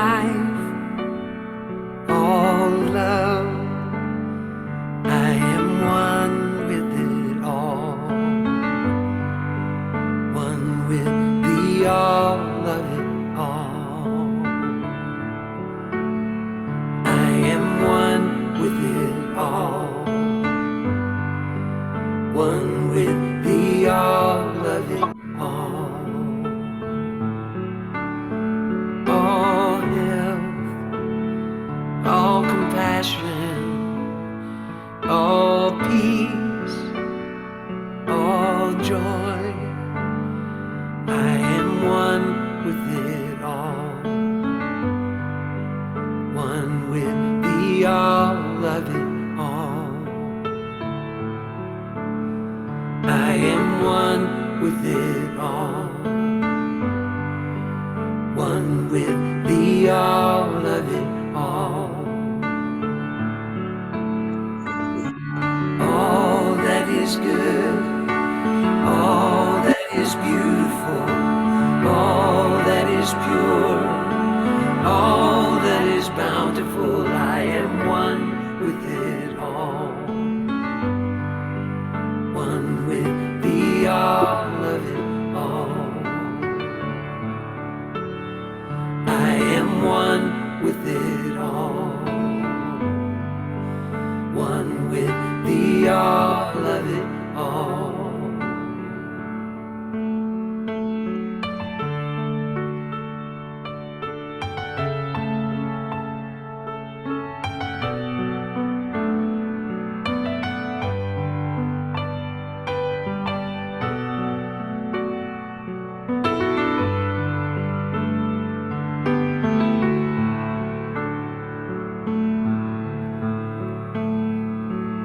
life, all love. I am one with it all, one with the all of it all. I am one with it all, one with the all of it all. All health, all compassion, all peace, all joy. I am one with it all, one with the all of it all. I am one with it all, one with the all of it all. All that is good, all that is beautiful, all that is pure, all that is bountiful. I am one with it all, one with the all of it all. I am one with it all, one with the all of it all.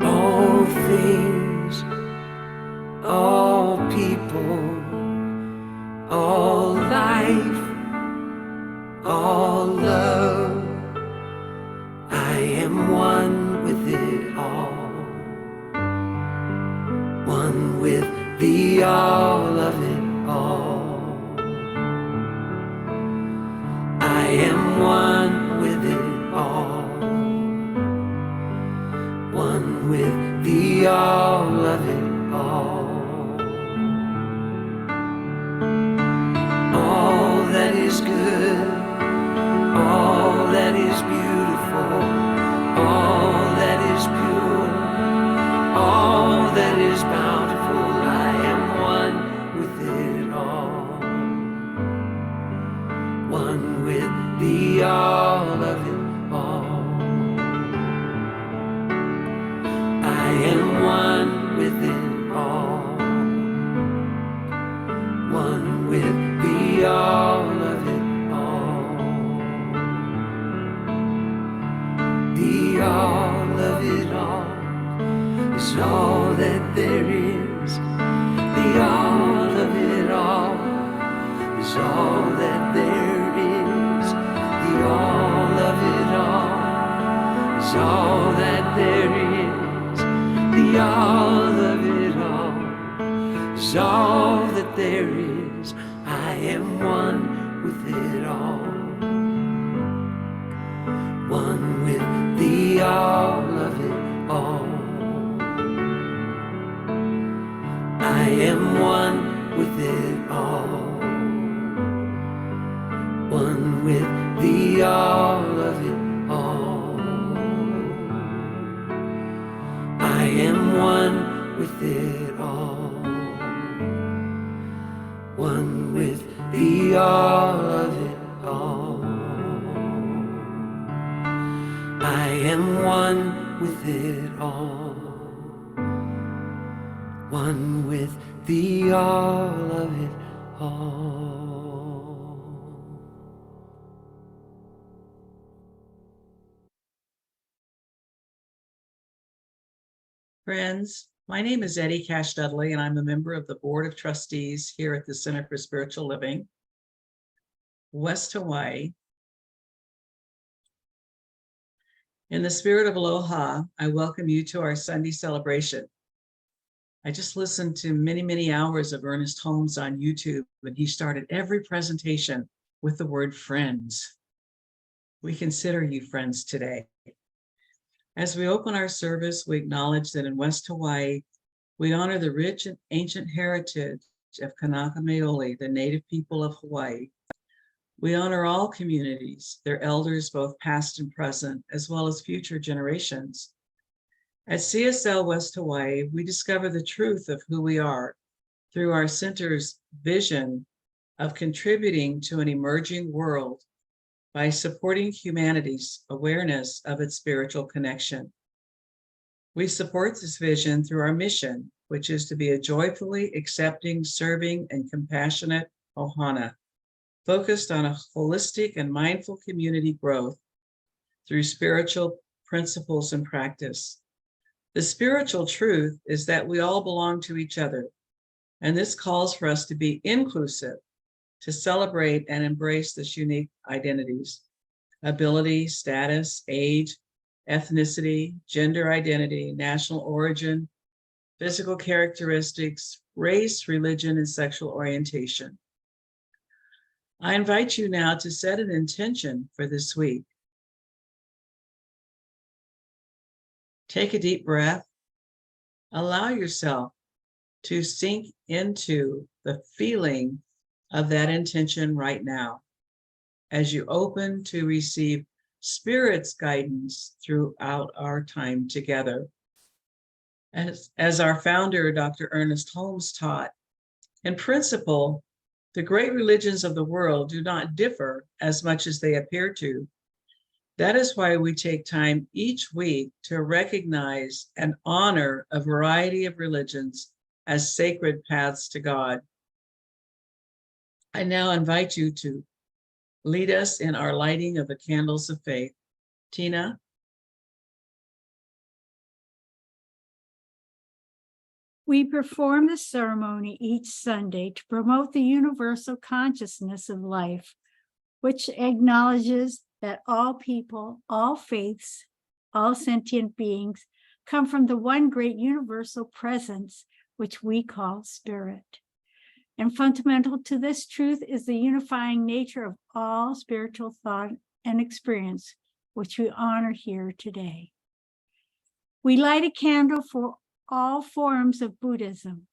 All things, all people, all life, all love. I am one with it all, one with the all of it all. I am one with it all, one with the all of it all. All that is good, all that is beautiful, all that is pure, all that is bountiful. I am one with it all, one with the all of it all. I am one with it all, one with the all of it all. The all of it all is all that there is. The all of it all is all that there is. The all of it all is all that there is. The all of it all is all that there is. I am one with it all, one with the all of it all. I am one with it all, one with the all of it all. I am one with it all, one with the all of it all. I am one with it all, one with the all of it all. Friends, my name is Eddie Cash Dudley, and I'm a member of the Board of Trustees here at the Center for Spiritual Living, West Hawaii. In the spirit of aloha, I welcome you to our Sunday celebration. I just listened to many hours of Ernest Holmes on YouTube, and he started every presentation with the word friends. We consider you friends today. As we open our service, we acknowledge that in West Hawaii, we honor the rich and ancient heritage of Kanaka Maoli, the native people of Hawaii. We honor all communities, their elders, both past and present, as well as future generations. At CSL West Hawaii, we discover the truth of who we are through our center's vision of contributing to an emerging world by supporting humanity's awareness of its spiritual connection. We support this vision through our mission, which is to be a joyfully accepting, serving, and compassionate ohana, focused on a holistic and mindful community growth through spiritual principles and practice. The spiritual truth is that we all belong to each other, and this calls for us to be inclusive, to celebrate and embrace this unique identities, ability, status, age, ethnicity, gender identity, national origin, physical characteristics, race, religion, and sexual orientation. I invite you now to set an intention for this week. Take a deep breath. Allow yourself to sink into the feeling of that intention right now as you open to receive Spirit's guidance throughout our time together. As our founder, Dr. Ernest Holmes, taught, in principle, the great religions of the world do not differ as much as they appear to. That is why we take time each week to recognize and honor a variety of religions as sacred paths to God. I now invite you to lead us in our lighting of the candles of faith. Tina? We perform this ceremony each Sunday to promote the universal consciousness of life, which acknowledges that all people, all faiths, all sentient beings come from the one great universal presence, which we call Spirit. And fundamental to this truth is the unifying nature of all spiritual thought and experience, which we honor here today. We light a candle for all forms of Buddhism,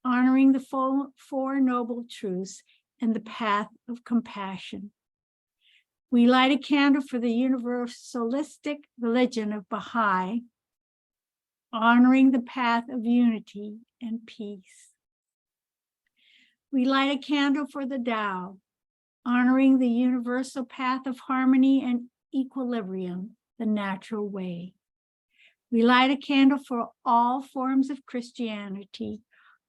honoring the Four Noble Truths and the path of compassion. We light a candle for the universalistic religion of Baha'i, honoring the path of unity and peace. We light a candle for the Tao, honoring the universal path of harmony and equilibrium, the natural way. We light a candle for all forms of Christianity,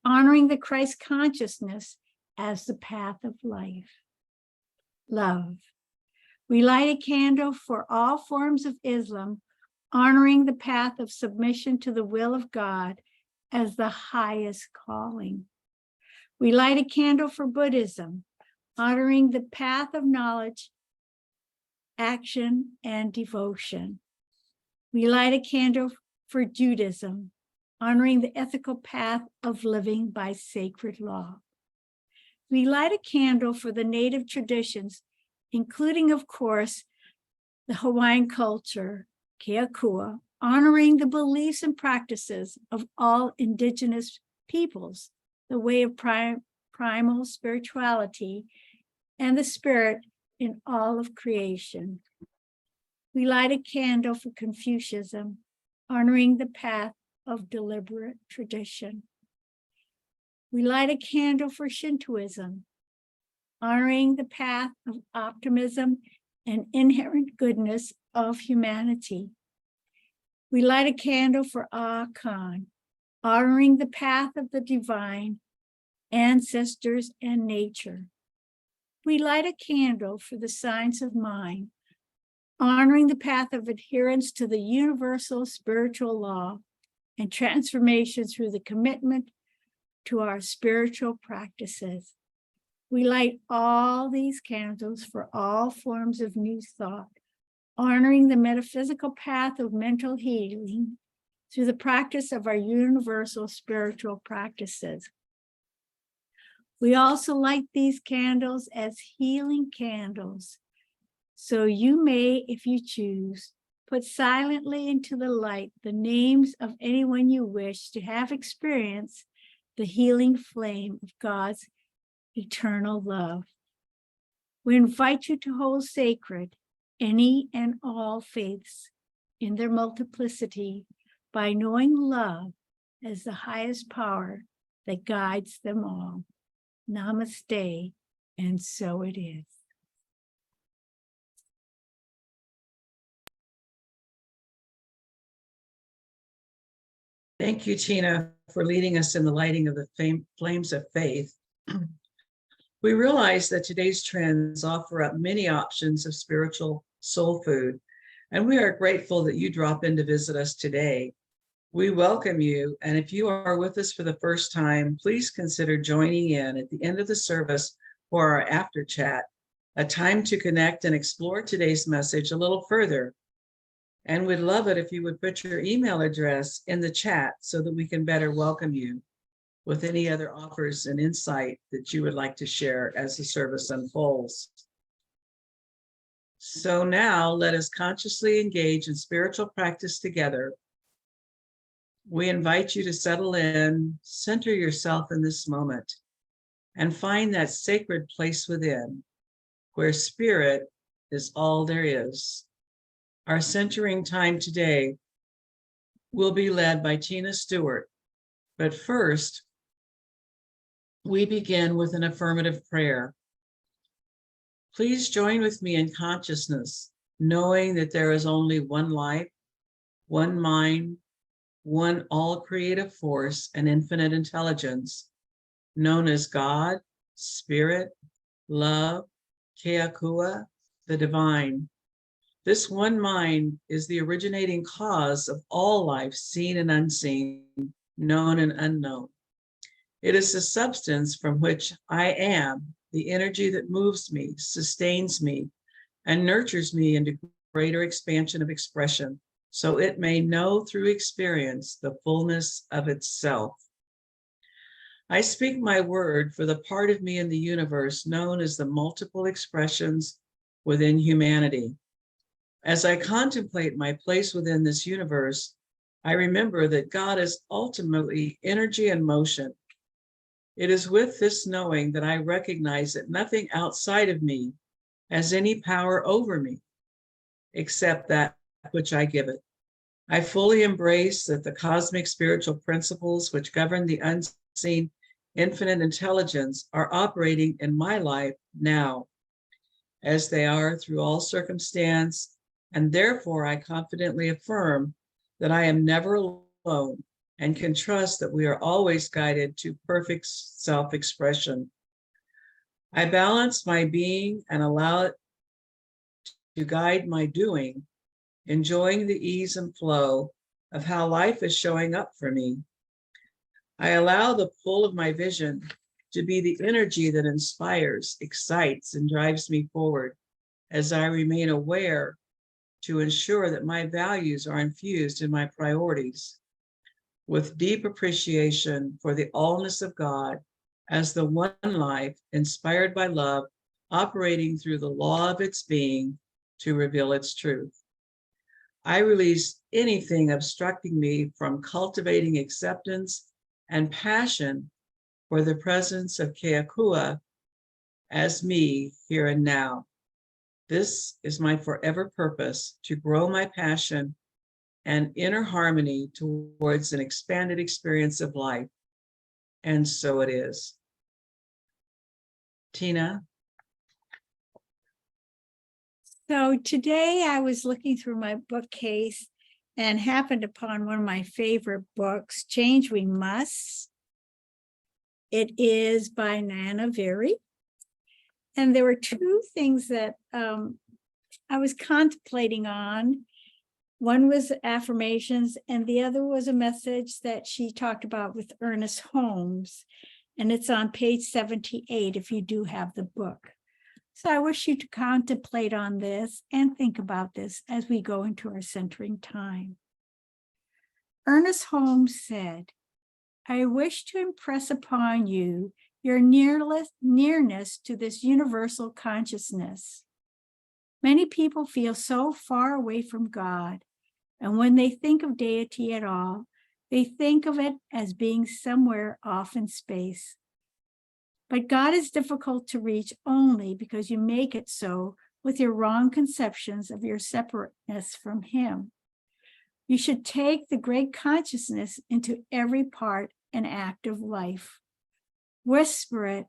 honoring the Christ consciousness as the path of life. Love. We light a candle for all forms of Islam, honoring the path of submission to the will of God as the highest calling. We light a candle for Buddhism, honoring the path of knowledge, action, and devotion. We light a candle for Judaism, honoring the ethical path of living by sacred law. We light a candle for the native traditions, including, of course, the Hawaiian culture, Keakua, honoring the beliefs and practices of all indigenous peoples, the way of primal spirituality, and the spirit in all of creation. We light a candle for Confucianism, honoring the path of deliberate tradition. We light a candle for Shintoism, honoring the path of optimism and inherent goodness of humanity. We light a candle for Akan, honoring the path of the divine, ancestors, and nature. We light a candle for the science of mind, honoring the path of adherence to the universal spiritual law and transformation through the commitment to our spiritual practices. We light all these candles for all forms of new thought, honoring the metaphysical path of mental healing through the practice of our universal spiritual practices. We also light these candles as healing candles, So you may, if you choose, put silently into the light the names of anyone you wish to have experienced the healing flame of God's eternal love. We invite you to hold sacred any and all faiths in their multiplicity by knowing love as the highest power that guides them all. Namaste, and so it is. Thank you, Tina, for leading us in the lighting of the flames of faith. We realize that today's trends offer up many options of spiritual soul food, and we are grateful that you drop in to visit us today. We welcome you, and if you are with us for the first time, please consider joining in at the end of the service for our after chat, a time to connect and explore today's message a little further. And we'd love it if you would put your email address in the chat so that we can better welcome you with any other offers and insight that you would like to share as the service unfolds. So now let us consciously engage in spiritual practice together. We invite you to settle in, center yourself in this moment, and find that sacred place within where spirit is all there is. Our centering time today will be led by Tina Stewart, but first, we begin with an affirmative prayer. Please join with me in consciousness, knowing that there is only one life, one mind, one all creative force and infinite intelligence, known as God, Spirit, Love, Keakua, the Divine. This one mind is the originating cause of all life, seen and unseen, known and unknown. It is the substance from which I am, the energy that moves me, sustains me, and nurtures me into greater expansion of expression, so it may know through experience the fullness of itself. I speak my word for the part of me in the universe known as the multiple expressions within humanity. As I contemplate my place within this universe, I remember that God is ultimately energy and motion. It is with this knowing that I recognize that nothing outside of me has any power over me, except that which I give it. I fully embrace that the cosmic spiritual principles which govern the unseen infinite intelligence are operating in my life now, as they are through all circumstance, and therefore I confidently affirm that I am never alone and can trust that we are always guided to perfect self-expression. I balance my being and allow it to guide my doing, enjoying the ease and flow of how life is showing up for me. I allow the pull of my vision to be the energy that inspires, excites, and drives me forward as I remain aware to ensure that my values are infused in my priorities with deep appreciation for the allness of God as the one life inspired by love, operating through the law of its being to reveal its truth. I release anything obstructing me from cultivating acceptance and passion for the presence of Keakua as me here and now. This is my forever purpose, to grow my passion and inner harmony towards an expanded experience of life. And so it is. Tina? So today I was looking through my bookcase and happened upon one of my favorite books, Change We Must. It is by Nana Very. And there were two things that I was contemplating on. One was affirmations, and the other was a message that she talked about with Ernest Holmes. And it's on page 78 if you do have the book. So I wish you to contemplate on this and think about this as we go into our centering time. Ernest Holmes said, I wish to impress upon you your nearness to this universal consciousness. Many people feel so far away from God, and when they think of deity at all, they think of it as being somewhere off in space. But God is difficult to reach only because you make it so with your wrong conceptions of your separateness from Him. You should take the great consciousness into every part and act of life. Whisper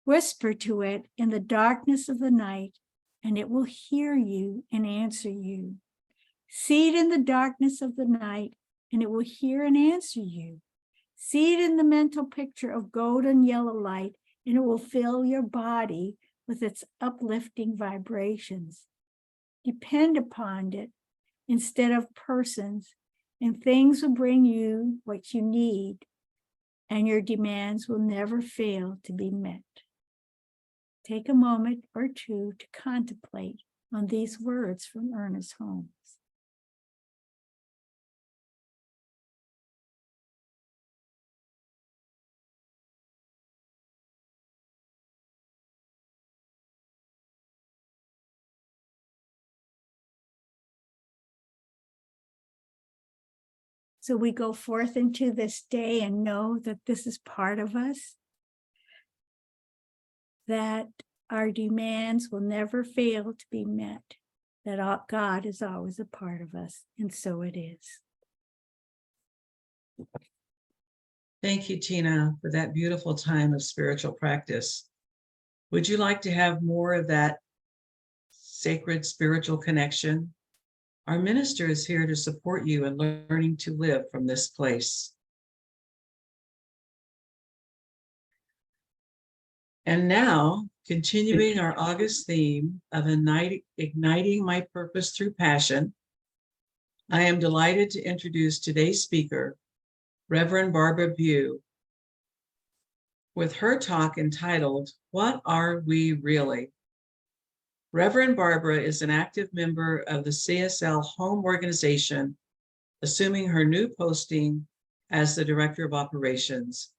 to it in the darkness of the night, and it will hear you and answer you. See it in the darkness of the night, and it will hear and answer you. See it in the mental picture of golden yellow light, and it will fill your body with its uplifting vibrations. Depend upon it instead of persons, and things will bring you what you need, and your demands will never fail to be met. Take a moment or two to contemplate on these words from Ernest Holmes. So we go forth into this day and know that this is part of us, that our demands will never fail to be met, that God is always a part of us, and so it is. Thank you, Tina, for that beautiful time of spiritual practice. Would you like to have more of that sacred spiritual connection? Our minister is here to support you in learning to live from this place. And now, continuing our August theme of igniting my purpose through passion, I am delighted to introduce today's speaker, Reverend Barbara Bew, with her talk entitled, "What Are We Really?" Reverend Barbara is an active member of the CSL Home Organization, assuming her new posting as the Director of Operations.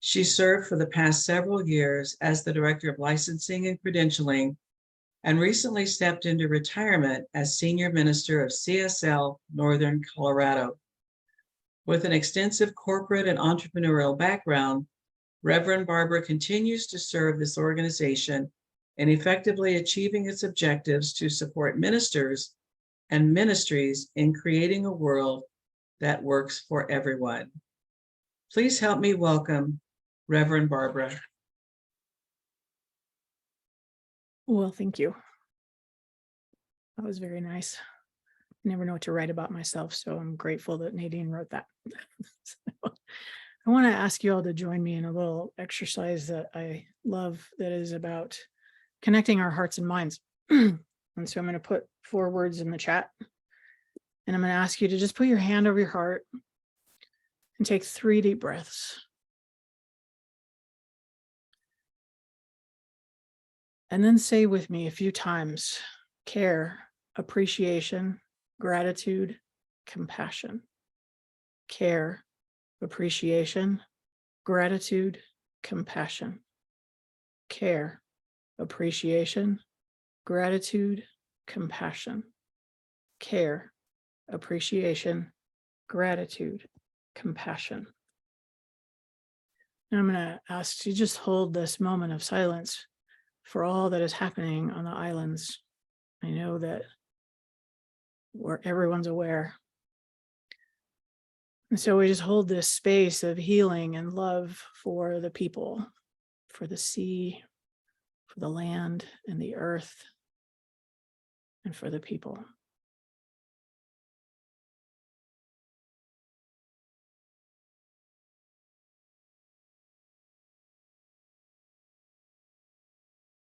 She served for the past several years as the Director of Licensing and Credentialing, and recently stepped into retirement as Senior Minister of CSL Northern Colorado. With an extensive corporate and entrepreneurial background, Reverend Barbara continues to serve this organization in effectively achieving its objectives to support ministers and ministries in creating a world that works for everyone. Please help me welcome Reverend Barbara. Well, thank you. That was very nice. I never know what to write about myself, so I'm grateful that Nadine wrote that. So, I want to ask you all to join me in a little exercise that I love that is about connecting our hearts and minds. And so I'm going to put 4 words in the chat, and I'm going to ask you to just put your hand over your heart and take 3 deep breaths. And then say with me a few times, care, appreciation, gratitude, compassion. Care, appreciation, gratitude, compassion. Care, appreciation, gratitude, compassion. Care, appreciation, gratitude, compassion. And I'm going to ask you to just hold this moment of silence for all that is happening on the islands. I know that everyone's aware. And so we just hold this space of healing and love for the people, for the sea, for the land and the earth, and for the people.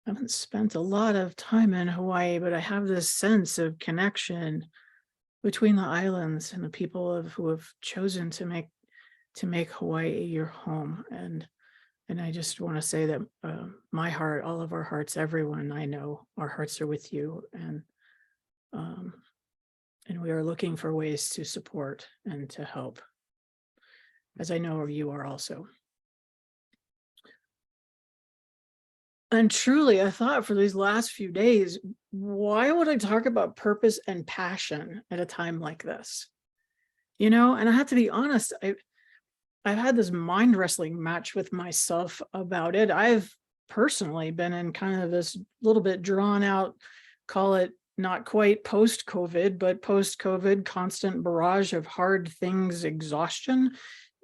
I haven't spent a lot of time in Hawaii, but I have this sense of connection between the islands and the people who have chosen to make Hawaii your home. And I just want to say that my heart, all of our hearts, everyone I know, our hearts are with you, and we are looking for ways to support and to help, as I know you are also. And truly, I thought for these last few days, why would I talk about purpose and passion at a time like this? You know, and I have to be honest, I've had this mind wrestling match with myself about it. I've personally been in kind of this little bit drawn out, call it not quite post-COVID, but post-COVID constant barrage of hard things, exhaustion.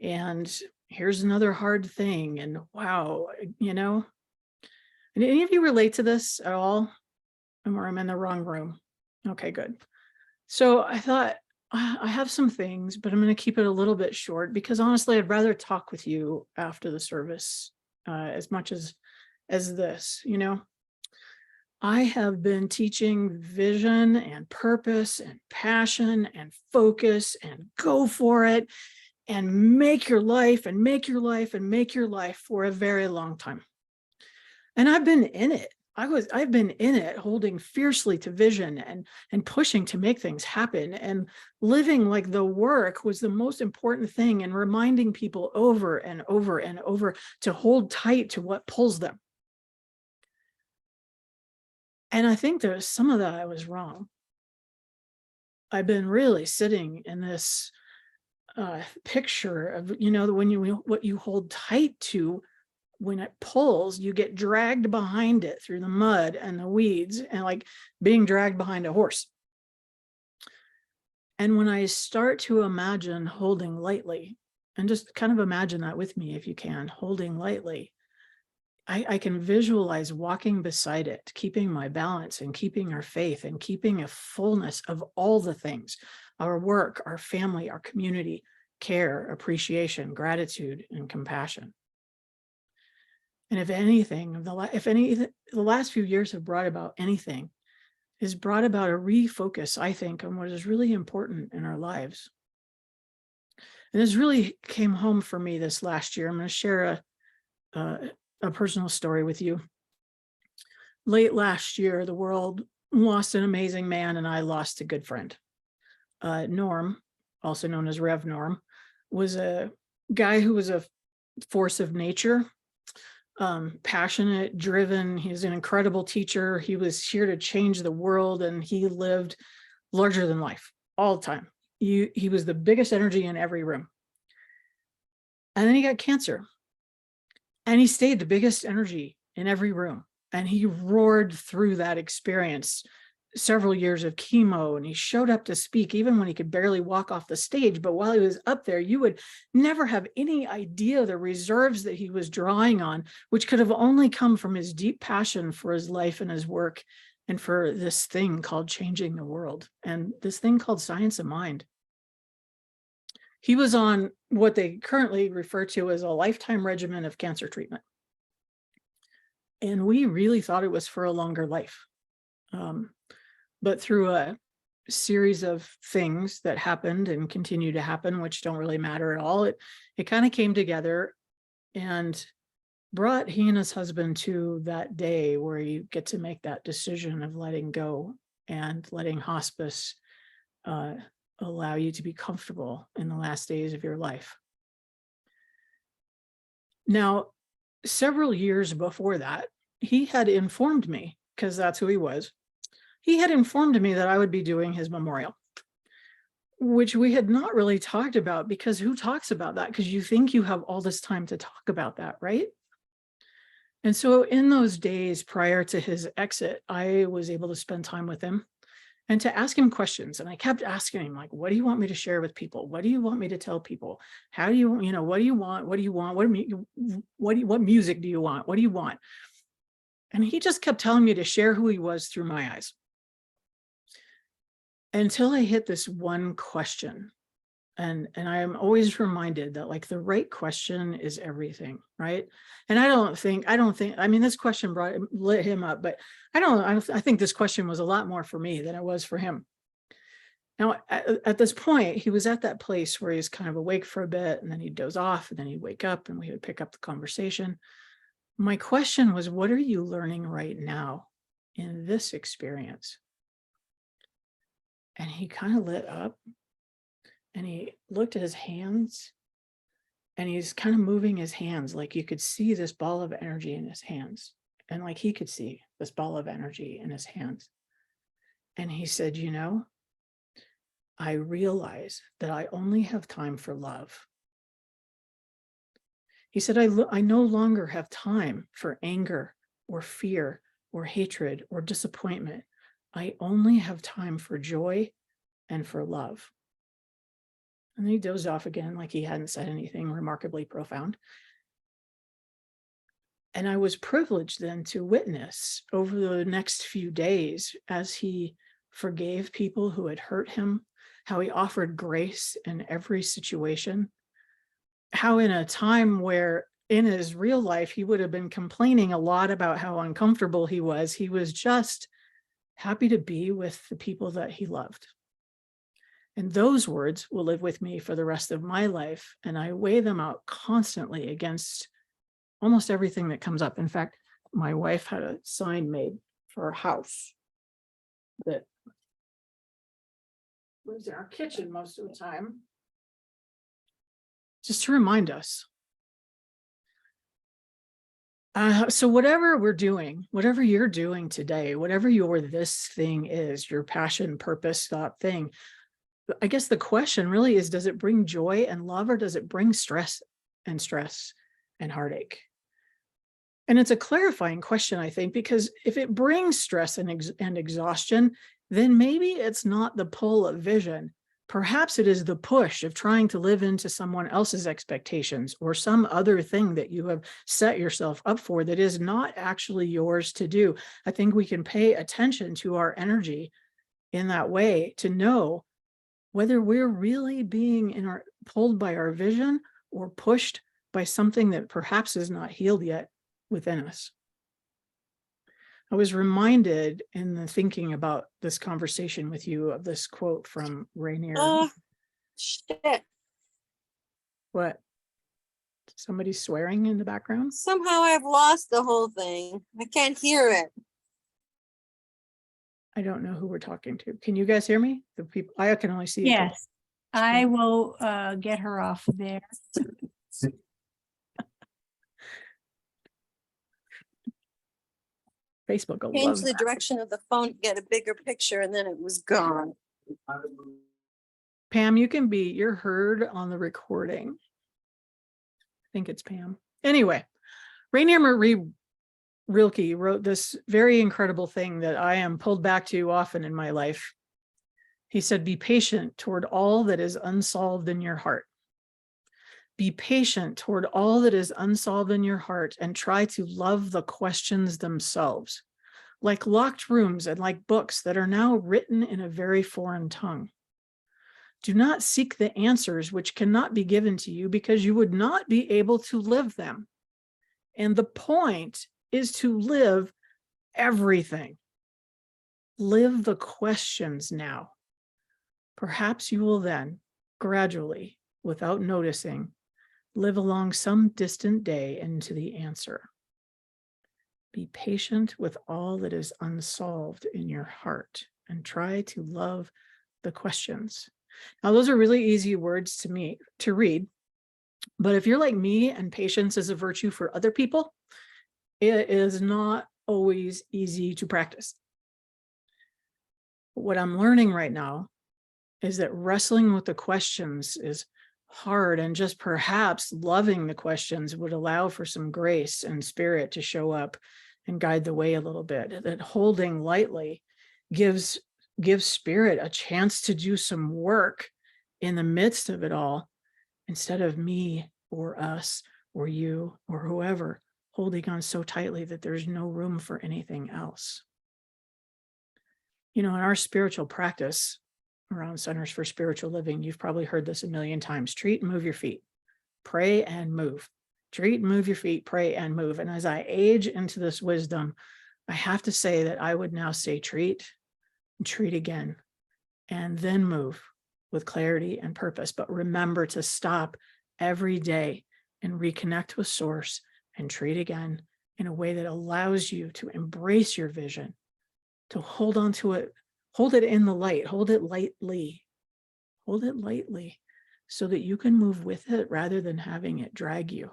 And here's another hard thing. And wow, you know, and any of you relate to this at all? Or I'm in the wrong room? Okay, good. So I thought, I have some things, but I'm going to keep it a little bit short because honestly, I'd rather talk with you after the service as much as this, you know. I have been teaching vision and purpose and passion and focus and go for it and make your life and make your life and make your life for a very long time. And I've been in it. I've been in it, holding fiercely to vision and pushing to make things happen, and living like the work was the most important thing, and reminding people over and over and over to hold tight to what pulls them. And I think there's some of that I was wrong. I've been really sitting in this picture of, you know, what you hold tight to, when it pulls, you get dragged behind it through the mud and the weeds, and like being dragged behind a horse. And when I start to imagine holding lightly, and just kind of imagine that with me if you can, holding lightly, I can visualize walking beside it, keeping my balance and keeping our faith and keeping a fullness of all the things: our work, our family, our community, care, appreciation, gratitude, and compassion. And if anything, the last few years have brought about anything, has brought about a refocus, I think, on what is really important in our lives. And this really came home for me this last year. I'm going to share a personal story with you. Late last year, the world lost an amazing man, and I lost a good friend. Norm, also known as Rev Norm, was a guy who was a force of nature. Passionate, driven. He's an incredible teacher. He was here to change the world, and he lived larger than life all the time. He was the biggest energy in every room. And then he got cancer, and he stayed the biggest energy in every room. And he roared through that experience, several years of chemo, and he showed up to speak even when he could barely walk off the stage. But while he was up there, you would never have any idea the reserves that he was drawing on, which could have only come from his deep passion for his life and his work, and for this thing called changing the world, and this thing called science of mind. He was on what they currently refer to as a lifetime regimen of cancer treatment. And we really thought it was for a longer life. But through a series of things that happened and continue to happen, which don't really matter at all, it kind of came together and brought he and his husband to that day where you get to make that decision of letting go and letting hospice allow you to be comfortable in the last days of your life. Now, several years before that, he had informed me, because that's who he was, he had informed me that I would be doing his memorial, which we had not really talked about, because who talks about that? Because you think you have all this time to talk about that, right? And so in those days prior to his exit, I was able to spend time with him and to ask him questions. And I kept asking him, like, what do you want me to share with people? What do you want me to tell people? How do you know, what do you want? What do you want? What music do you want? What do you want? And he just kept telling me to share who he was through my eyes, until I hit this one question. And I am always reminded that, like, the right question is everything, right? And I mean, this question lit him up, but I think this question was a lot more for me than it was for him. Now, at this point, he was at that place where he's kind of awake for a bit, and then he'd doze off, and then he'd wake up, and we would pick up the conversation. My question was, what are you learning right now in this experience? And he kind of lit up, and he looked at his hands, and he's kind of moving his hands, like you could see this ball of energy in his hands. And like he could see this ball of energy in his hands. And he said, you know, I realize that I only have time for love. He said, I no longer have time for anger or fear or hatred or disappointment. I only have time for joy and for love. And then he dozed off again like he hadn't said anything remarkably profound. And I was privileged then to witness over the next few days as he forgave people who had hurt him, how he offered grace in every situation, how in a time where in his real life he would have been complaining a lot about how uncomfortable he was just happy to be with the people that he loved. And those words will live with me for the rest of my life. And I weigh them out constantly against almost everything that comes up. In fact, my wife had a sign made for our house that lives in our kitchen most of the time, just to remind us. So whatever we're doing, whatever you're doing today, whatever your this thing is, your passion, purpose, thought thing, I guess the question really is, does it bring joy and love, or does it bring stress and heartache? And it's a clarifying question, I think, because if it brings stress and exhaustion, then maybe it's not the pull of vision. Perhaps it is the push of trying to live into someone else's expectations or some other thing that you have set yourself up for that is not actually yours to do. I think we can pay attention to our energy in that way to know whether we're really being pulled by our vision or pushed by something that perhaps is not healed yet within us. I was reminded in the thinking about this conversation with you of this quote from Rainier. Oh, shit. What? Somebody's swearing in the background? Somehow I've lost the whole thing. I can't hear it. I don't know who we're talking to. Can you guys hear me? The people, I can only see. Yes, I will get her off of there. Facebook will Change love the that. direction of the phone to get a bigger picture, and then it was gone. Pam, you're heard on the recording. I think it's Pam. Anyway, Rainier Marie Rilke wrote this very incredible thing that I am pulled back to often in my life. He said, be patient toward all that is unsolved in your heart. Be patient toward all that is unsolved in your heart and try to love the questions themselves, like locked rooms and like books that are now written in a very foreign tongue. Do not seek the answers which cannot be given to you because you would not be able to live them. And the point is to live everything. Live the questions now. Perhaps you will then, gradually, without noticing, live along some distant day into the answer. Be patient with all that is unsolved in your heart and try to love the questions. Now, those are really easy words to read, but if you're like me and patience is a virtue for other people, it is not always easy to practice. What I'm learning right now is that wrestling with the questions is hard, and just perhaps loving the questions would allow for some grace and spirit to show up and guide the way a little bit. That holding lightly gives spirit a chance to do some work in the midst of it all, instead of me or us or you or whoever holding on so tightly that there's no room for anything else. You know, in our spiritual practice around Centers for Spiritual Living, you've probably heard this a million times: treat and move your feet, pray and move. Treat and move your feet, pray and move. And as I age into this wisdom, I have to say that I would now say treat and treat again, and then move with clarity and purpose. But remember to stop every day and reconnect with Source and treat again in a way that allows you to embrace your vision, to hold on to it, hold it in the light, hold it lightly so that you can move with it rather than having it drag you.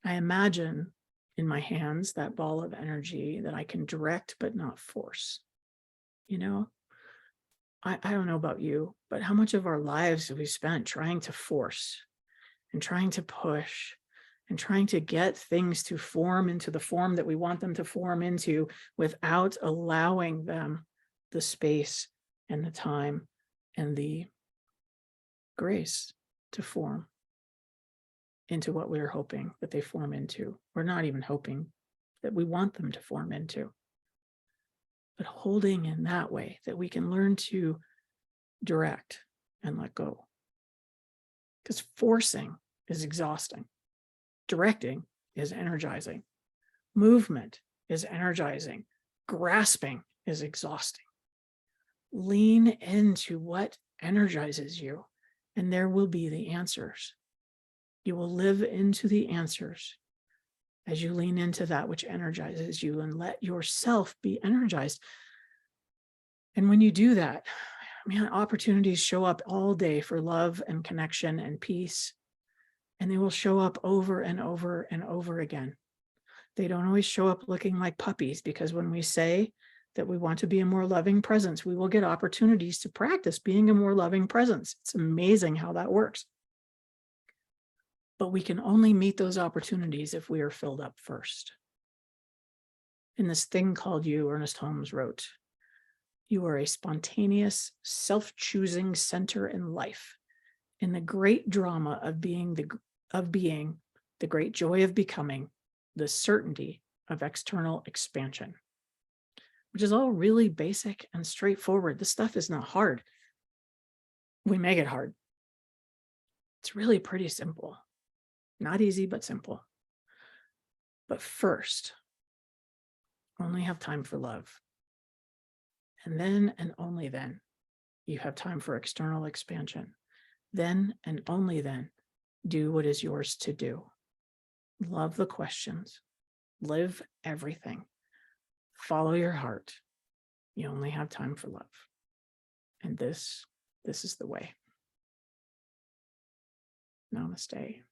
I imagine in my hands, that ball of energy that I can direct but not force. You know, I don't know about you, but how much of our lives have we spent trying to force and trying to push and trying to get things to form into the form that we want them to form into without allowing them the space and the time and the grace to form into what we're hoping that they form into. We're not even hoping that we want them to form into, but holding in that way that we can learn to direct and let go. Because forcing is exhausting. Directing is energizing. Movement is energizing. Grasping is exhausting. Lean into what energizes you, and there will be the answers. You will live into the answers as you lean into that which energizes you and let yourself be energized. And when you do that, man, opportunities show up all day for love and connection and peace. And they will show up over and over and over again. They don't always show up looking like puppies, because when we say that we want to be a more loving presence, we will get opportunities to practice being a more loving presence. It's amazing how that works. But we can only meet those opportunities if we are filled up first. In this thing called you, Ernest Holmes wrote, you are a spontaneous, self-choosing center in life, in the great drama of being, the great joy of becoming, the certainty of external expansion, which is all really basic and straightforward. This stuff is not hard. We make it hard. It's really pretty simple. Not easy, but simple. But first, only have time for love. And then, and only then, you have time for external expansion. Then, and only then, do what is yours to do. Love the questions. Live everything. Follow your heart. You only have time for love. And this is the way. Namaste.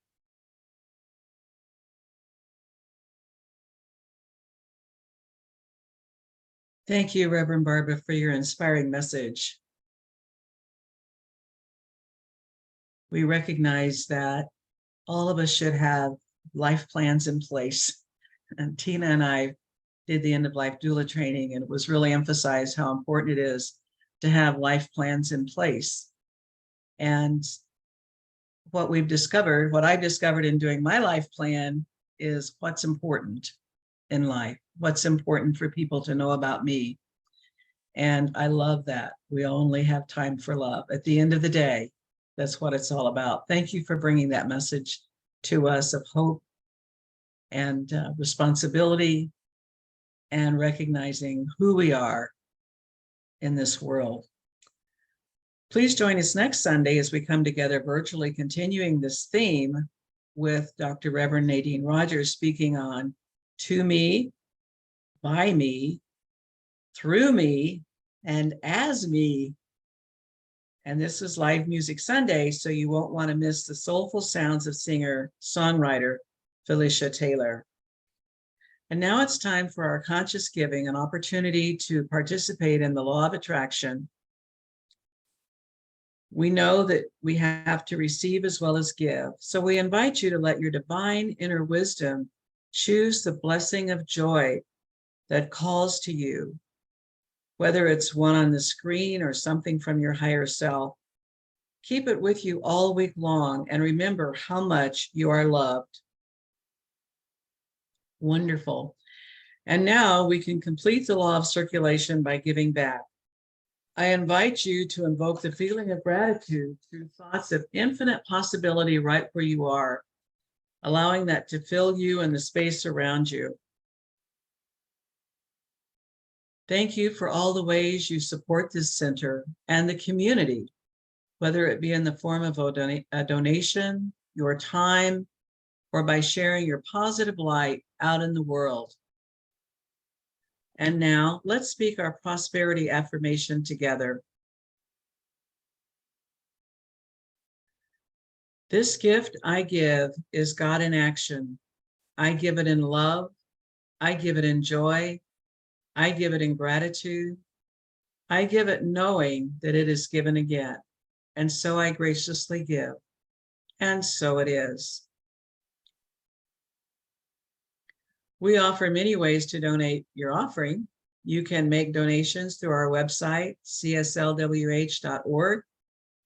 Thank you, Reverend Barbara, for your inspiring message. We recognize that all of us should have life plans in place. And Tina and I did the end of life doula training, and it was really emphasized how important it is to have life plans in place. And what I've discovered in doing my life plan is what's important in life, what's important for people to know about me. And I love that. We only have time for love. At the end of the day, that's what it's all about. Thank you for bringing that message to us of hope and responsibility and recognizing who we are in this world. Please join us next Sunday as we come together virtually, continuing this theme with Dr. Reverend Nadine Rogers speaking on to me, by me, through me, and as me. And this is Live Music Sunday, so you won't want to miss the soulful sounds of singer-songwriter Felicia Taylor. And now it's time for our conscious giving, an opportunity to participate in the law of attraction. We know that we have to receive as well as give. So we invite you to let your divine inner wisdom choose the blessing of joy that calls to you, whether it's one on the screen or something from your higher self. Keep it with you all week long and remember how much you are loved. Wonderful. And now we can complete the law of circulation by giving back. I invite you to invoke the feeling of gratitude through thoughts of infinite possibility right where you are, allowing that to fill you and the space around you. Thank you for all the ways you support this center and the community, whether it be in the form of a donation, your time, or by sharing your positive light out in the world. And now let's speak our prosperity affirmation together. This gift I give is God in action. I give it in love. I give it in joy. I give it in gratitude. I give it knowing that it is given again. And so I graciously give. And so it is. We offer many ways to donate your offering. You can make donations through our website, cslwh.org,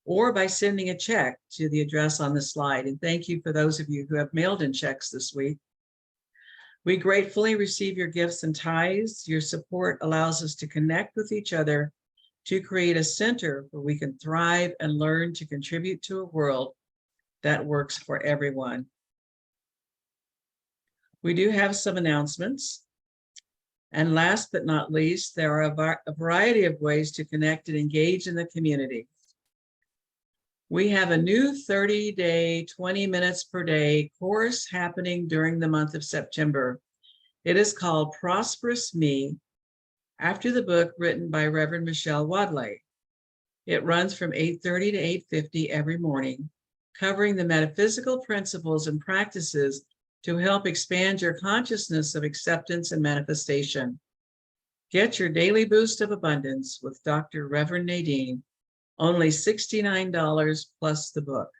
or by sending a check to the address on the slide. And thank you for those of you who have mailed in checks this week. We gratefully receive your gifts and tithes. Your support allows us to connect with each other to create a center where we can thrive and learn to contribute to a world that works for everyone. We do have some announcements. And last but not least, there are a variety of ways to connect and engage in the community. We have a new 30-day, 20 minutes per day course happening during the month of September. It is called Prosperous Me, after the book written by Reverend Michelle Wadley. It runs from 8:30 to 8:50 every morning, covering the metaphysical principles and practices to help expand your consciousness of acceptance and manifestation. Get your daily boost of abundance with Dr. Reverend Nadine, only $69 plus the book.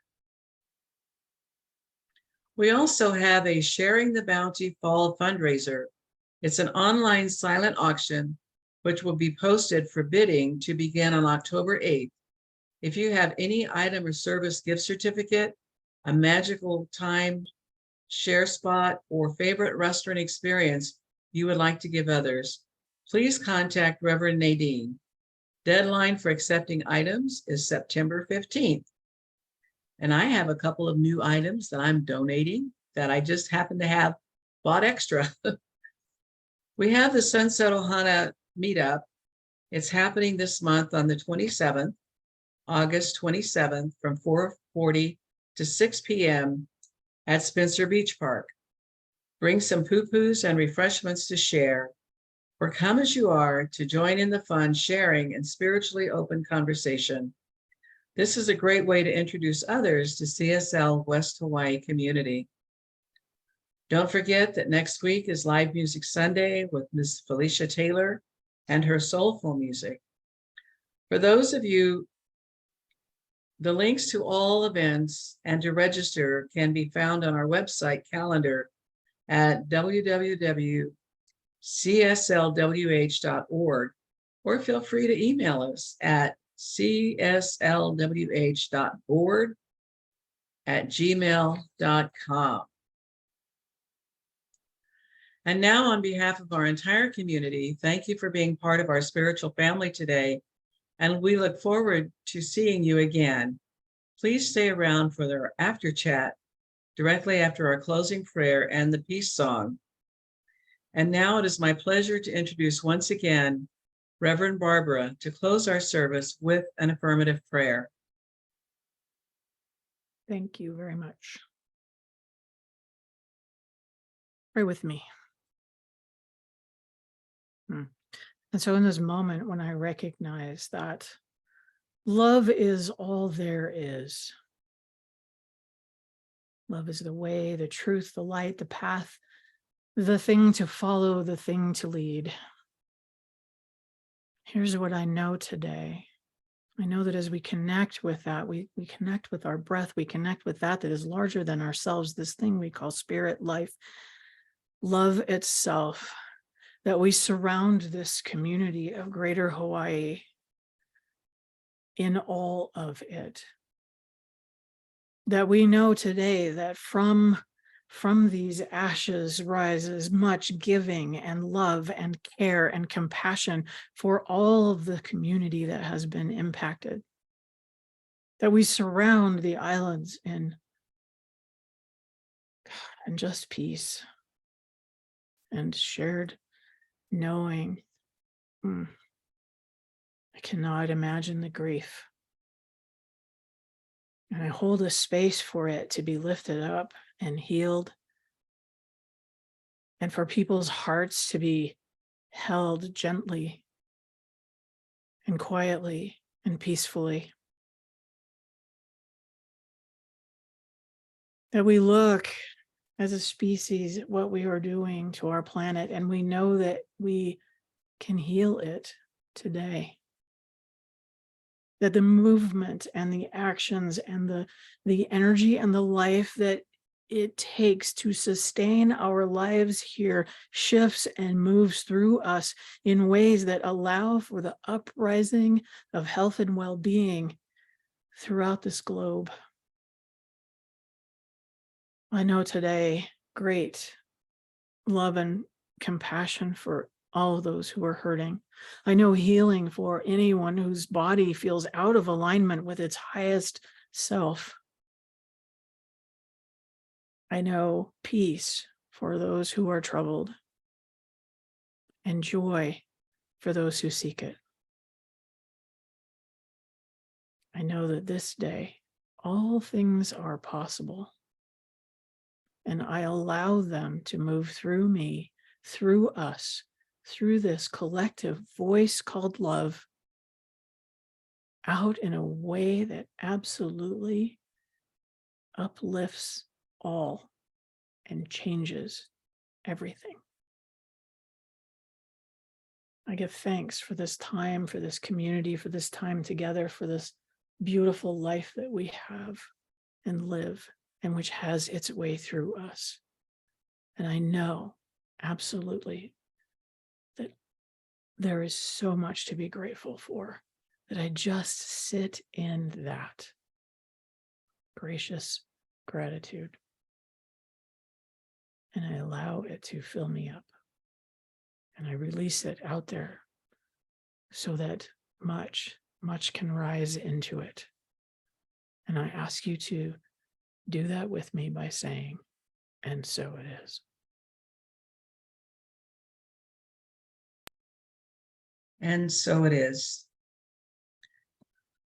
We also have a Sharing the Bounty Fall fundraiser. It's an online silent auction, which will be posted for bidding to begin on October 8th. If you have any item or service gift certificate, a magical time share spot, or favorite restaurant experience you would like to give others, please contact Reverend Nadine. Deadline for accepting items is September 15th. And I have a couple of new items that I'm donating that I just happen to have bought extra. We have the Sunset Ohana meetup. It's happening this month on the 27th, August 27th, from 4:40 to 6 p.m. at Spencer Beach Park. Bring some poo-poos and refreshments to share, or come as you are to join in the fun, sharing, and spiritually open conversation. This is a great way to introduce others to CSL West Hawaii community. Don't forget that next week is Live Music Sunday with Miss Felicia Taylor and her soulful music. For those of you, the links to all events and to register can be found on our website calendar at www.cslwh.org, or feel free to email us at cslwh.board@gmail.com. And now, on behalf of our entire community, thank you for being part of our spiritual family today, and we look forward to seeing you again. Please stay around for their after chat directly after our closing prayer and the peace song. And now it is my pleasure to introduce once again Reverend Barbara to close our service with an affirmative prayer. Thank you very much. Pray with me. And so in this moment, when I recognize that love is all there is, love is the way, the truth, the light, the path, the thing to follow, the thing to lead. Here's what I know today. I know that as we connect with that, we connect with our breath, we connect with that is larger than ourselves, this thing we call spirit, life, love itself, that we surround this community of Greater Hawaii in all of it. That we know today that from these ashes rises much giving and love and care and compassion for all of the community that has been impacted. That we surround the islands in just peace and shared knowing. I cannot imagine the grief. And I hold a space for it to be lifted up and healed, and for people's hearts to be held gently and quietly and peacefully. That we look as a species what we are doing to our planet, and we know that we can heal it today. That the movement and the actions and the energy and the life that it takes to sustain our lives here shifts and moves through us in ways that allow for the uprising of health and well-being throughout this globe. I know today great love and compassion for all of those who are hurting. I know healing for anyone whose body feels out of alignment with its highest self. I know peace for those who are troubled, and joy for those who seek it. I know that this day, all things are possible, and I allow them to move through me, through us, through this collective voice called love, out in a way that absolutely uplifts all and changes everything. I give thanks for this time, for this community, for this time together, for this beautiful life that we have and live, and which has its way through us. And I know absolutely that there is so much to be grateful for, that I just sit in that gracious gratitude. And I allow it to fill me up. And I release it out there so that much can rise into it. And I ask you to do that with me by saying, and so it is. And so it is.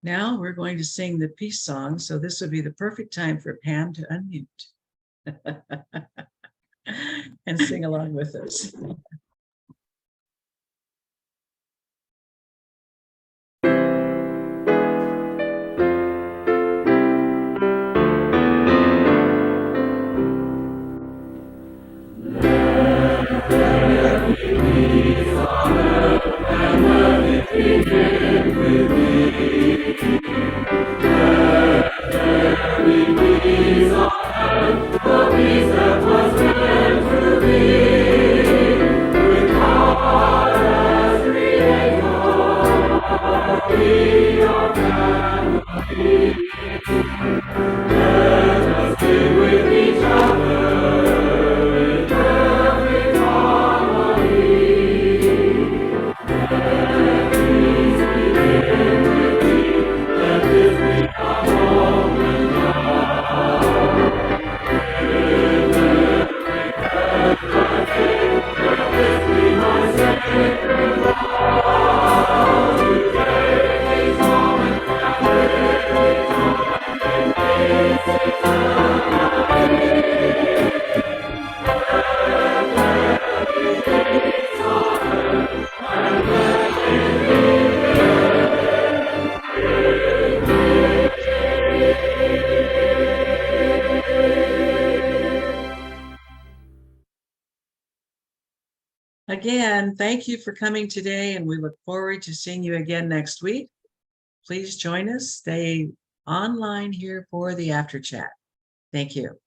Now we're going to sing the peace song. So this would be the perfect time for Pam to unmute and sing along with us. Again, thank you for coming today, and we look forward to seeing you again next week. Please join us. Stay online here for the after chat. Thank you.